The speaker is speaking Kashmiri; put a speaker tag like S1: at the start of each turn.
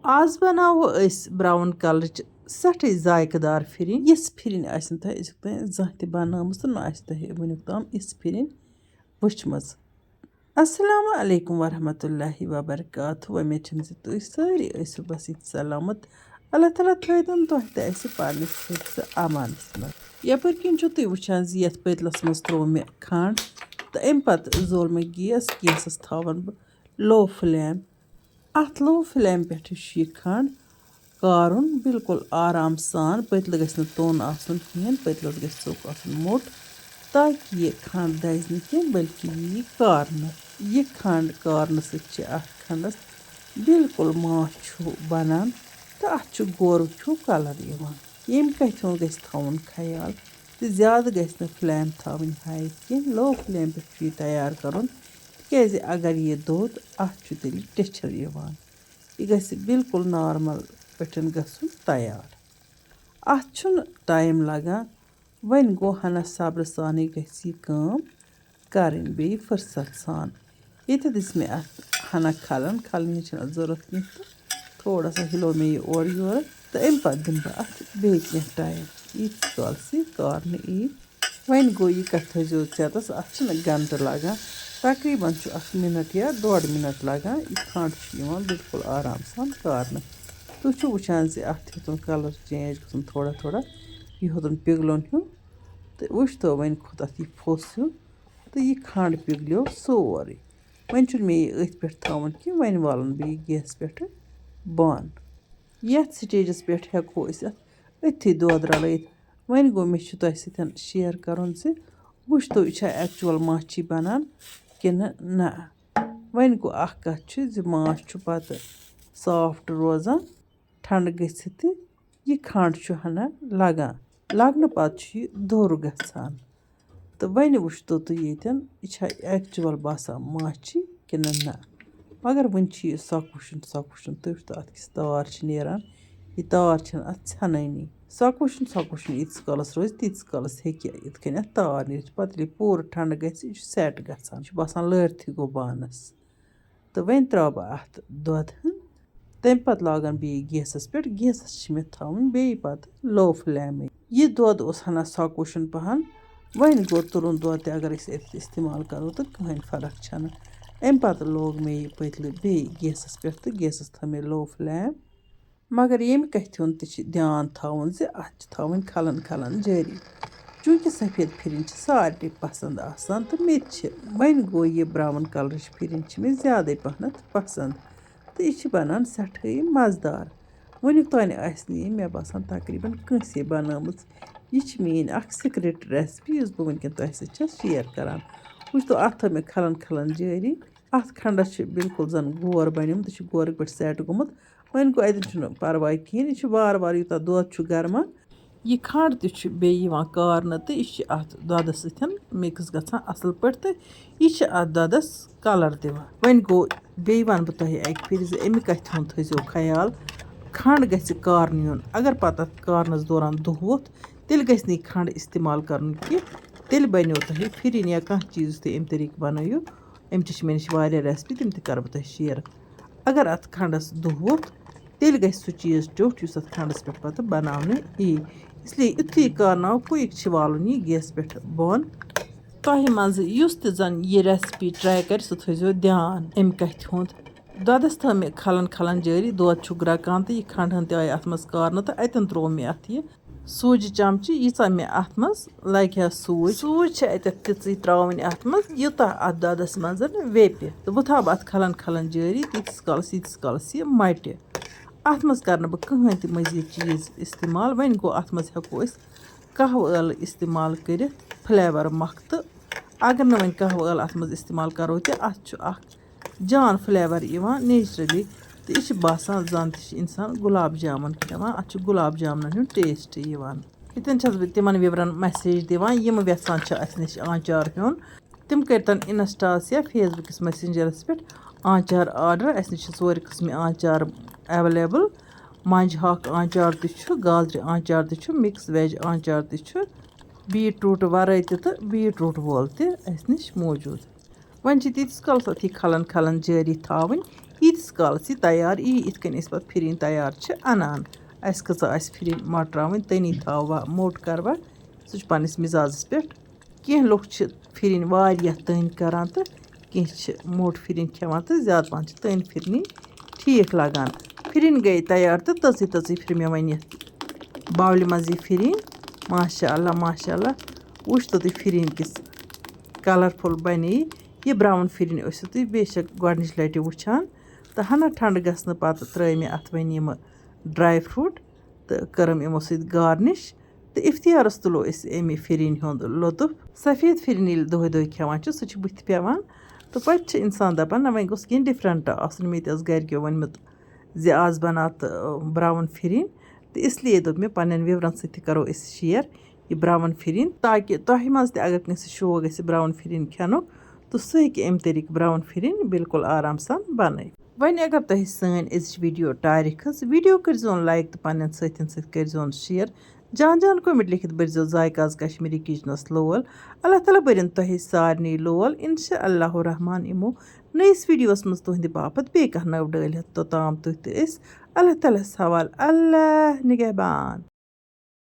S1: आज बनावो अस ब्राउन कलरच सठे जायकेदार फिरिन यस फिरिन आसन तह अजुक तह जह बनामस न आस तह वनुक ताम इस फिरिन वुचमस। अस्सलामु अलैकुम वरहमतुल्लाहि वबरकातुहू। उम्मीद छम ज तुम सारी ऐसो बस सलामत। अल्लाह ताला थन तुह तह पानस हिफ्स अमानस मज। यपर किन तुम वुचान ज यथ पतलस मज त्रो मे खंड तो अम पत जोल मे गैसस थवन बह लो फ्लेम। अत लो फ्लेम पे यह खंड कारुन बिल्कुल आराम सान। पतल गस तोन आसन कहें, पतलस गस चोक आसन मोट ताकि यह खंड दज न कह बल्कि यह कारन। यह खंड कारन खंडस बिल्कुल माछ बनान तो अत गोर हूँ कलर यम कथों गस थवन ख्याल ज्यादा गस फ्लेम थवन हाई कह लो फ्लेम पे यह तैयार करुन तज अगर यह दोद अत तेल टेचर यह गस बिल्कुल नॉर्मल पे गसुन तैयार। अत टाइम लगान वन गो हना सब्र सानी गस यह करें बे फुर्सत सान। ये दिस मे अत हना खलन खलन जरूरत कह तो थोड़ा सा हिलो मे यह और योर तो अम पे दिन बह अत बे टाइम यीत काल यह कारन वन गो यह कत थो चेतस अत गंट लगान तकरीबन मिनट या 1.5 मिनट लगान। यह खंड बिल्कुल आराम सान कारन तुम वुचान ज अत हेतुन कलर चेंज गन थोड़ा थोड़ा यह हेतुन पिघलन हूँ तो वुच तो वन खोत अत यह फोस हूँ तो यह खंड पिघलो सोरे। वन मे यह अथ पे थवन कि वन वालन बे गैस पे बंद। यथ स्टेजस पे हेको अथी दोद रलित। वन गो मे तुह सतन शेयर करन ज वुच तो यह एक्चुअल माछी बनान कि ना। वन गो अख कथ ज माछ पत सॉफ्ट रोजान ठंड गसित यह खंड हना लगान लगन पत यह दोर गसान तो वन वुच तो यह एक्चुअल बासान माछी कि ना। मगर वन यह सकुशन तुम तो अत किस तार नेरान यह तार अत ह्यानी सकुशन यीत कालस रोज तीत कालस हेकि इत कन तार नीर पत पूर ठंड गस सेट गसान बासान लरथी गो बानस तो वन त्रा बह अत दोद तम पत लागान बे गैसस पे गैसस मे थवन बे पत लो फ्लेम यह दोद उस हना सकुशन पहन। वन गो तुरुन दोद अगर इस्तेमाल करो तो कहें फर्क छना। अम पत लोग मे यह पतल बे गैसस पे तो गैसस थो मे लो फ्लेम। मगर यम कथ हूँ ध्यान थवन ज अत थवन खलन खलन जारी चूँकि सफ़ेद फिरिन सारे पसंद आसान तो मे वन गो यह ब्राउन कलर फिरिन मे ज्यादा पहन पसंद तो यह बनान सठे मज़ेदार। वनुक तान यह मे बासान तकरीबन कंसे बनामच। यह मेन अख सीक्रेट रेसिपी इस बह वनकन तुह सत शेयर करान। वुच तो अत थो मे खलन खलन जारी अत खंडस बिल्कुल जन गोर बनमुत यह गोर पे सेट गोमुत। वन गो अतन परवाह कहें यह बार बार यूत दोद गरमान यह खंड ते कारन तो यह अत दोदस सतन मिक्स गसान असल पे तो यह अत दोदस कलर दिवान। वन गो बे वन बह तुह अक फिर अमि कथ हूँ थो ख्याल खंड गस कारन युन अगर पत अत कारनस दौरान दुह वोथ तेल गस न खंड इस्तेमाल करन कि तेल बनो तुह फिरिन या कह चीज तुम अम तरीक बनइो अम मे नश वारिया रेसिपी तम कर बह तुह शेयर। अगर अत खंडस दुह वोथ तेल गस सह चीज ट्योट युस अत खंडस पे पत बनाने इसलिए युथी कारनाव क्विक वालन यह गैस पे बंद। तुह मज युस त जन यह रेसिपी ट्राई कर सह थो ध्यान अम कथ हुंद दोदस थो मे खलन खलन जारी दोद ग्रकान तो यह खंड हन आय अत मज कारन तो अतन त्रो मे अत यह सूज चमची यीचा मे अत मज लगे सूज अत ती त्रावन अत मज यूत अत दोदस मज वेप तो बह थाव अत खलन खलन जारी तीस कालस यह मटि अत मज कर बह कहें त मजीद चीज इस्तेमाल। वन गो अत मज हेको कहव यल इस्तेमाल कर फ्लेवर मख तो अगर न वन कहव यल अत मज इस्तेमाल करो तो अत जान फ्लेवर नेचुरली तो यह बासान जन इंसान गुलाब जामुन खेवान अत गुलाब जामुन हुंद टेस्ट यतन बह तिमन विवरन मैसेज दिवान यम वेचान अस नश आचार हेन तिम करतन इंस्टास या फेसबुकस मैसेंजरस पे आचार आर्डर अस नश सोर किस्म आचार अवेलेबल मंज हाक आचार गाजर आचार मिक्स वेज आचार बीटरूट वराई तो बीटरूट वोल अस नश मौजूद। वन तीस कालस अत खलन खलन जारी थावन ییٖتِس کالَس یہِ تیار یی یِتھ کٔنۍ أسۍ پَتہٕ پھِرِنۍ تیار چھِ اَنان اَسہِ کۭژاہ آسہِ پھِرِنۍ مۄٹراوٕنۍ تٔنی تھاووا موٚٹ کَروا سُہ چھُ پنٛنِس مِزازَس پٮ۪ٹھ کینٛہہ لُکھ چھِ پھِرِنۍ واریاہ تٔنۍ کَران تہٕ کینٛہہ چھِ موٚٹ پھِرِنۍ کھٮ۪وان تہٕ زیادٕ پَہَن چھِ تٔنۍ پھِرنی ٹھیٖک لَگان پھِرِنۍ گٔے تیار تہٕ تٔژٕے پھِرِ مےٚ وۄنۍ یَتھ باولہِ منٛز یہِ پھِرِنۍ ماشاء اللہ وٕچھتو تُہۍ پھِرِنۍ کِس کَلَرفُل بَنے یہِ برٛاوُن پھِرِنۍ ٲسِو تُہۍ بے شک گۄڈنِچ لَٹہِ وٕچھان تہٕ ہَنا ٹھنٛڈٕ گژھنہٕ پَتہٕ ترٛٲے مےٚ اَتھ وۄنۍ یِمہٕ ڈرٛاے فرٛوٗٹ تہٕ کٔرٕم یِمو سۭتۍ گارنِش تہٕ اِفتِیارَس تُلو أسۍ اَمہِ پھِرِنۍ ہُنٛد لطف سفید پھِرِنۍ ییٚلہِ دۄہَے دۄہَے کھٮ۪وان چھِ سُہ چھِ بٕتھِ پٮ۪وان تہٕ پَتہٕ چھِ اِنسان دَپان نہ وۄنۍ گوٚژھ کینٛہہ ڈِفرَنٛٹ آسُن مےٚ تہِ ٲس گَرِکیو ووٚنمُت زِ آز بَناو تہٕ برٛاوُن پھِرِنۍ تہٕ اِسلیے دوٚپ مےٚ پنٛنٮ۪ن وِورَن سۭتۍ تہِ کَرو أسۍ شِیَر یہِ برٛاوُن پھِرِنۍ تاکہِ تۄہہِ منٛز تہِ اگر کٲنٛسہِ شوق گژھِ برٛاوُن پھِرِنۍ کھٮ۪نُک تہٕ سُہ ہیٚکہِ اَمہِ طریٖقہٕ برٛاوُن پھِرِنۍ بِلکُل آرام سان بَنٲوِتھ وۄنۍ اگر تۄہہِ سٲنۍ أزِچ ویٖڈیو ٹارِ کھٔژ ویٖڈیو کٔرۍزیون لایک تہٕ پنٛنٮ۪ن سۭتٮ۪ن سۭتۍ کٔرۍزیون شِیَر جان جان کومٮ۪نٛٹ لیکھِتھ بٔرۍزیو ذایقاز کشمیٖری کِچنَس لول اللہ تعالیٰ بٔرِنۍ تۄہہِ سارنٕے لول اِنشاء اللہُ رحمان یِمو نٔیِس ویٖڈیوَس منٛز تُہنٛدِ باپتھ بیٚیہِ کانٛہہ نٔو ڈٲلۍ ہٮ۪تھ توٚتام تُہۍ تہٕ أسۍ اللہ تعالیٰ ہَس حوالہٕ اللہ نِگہبان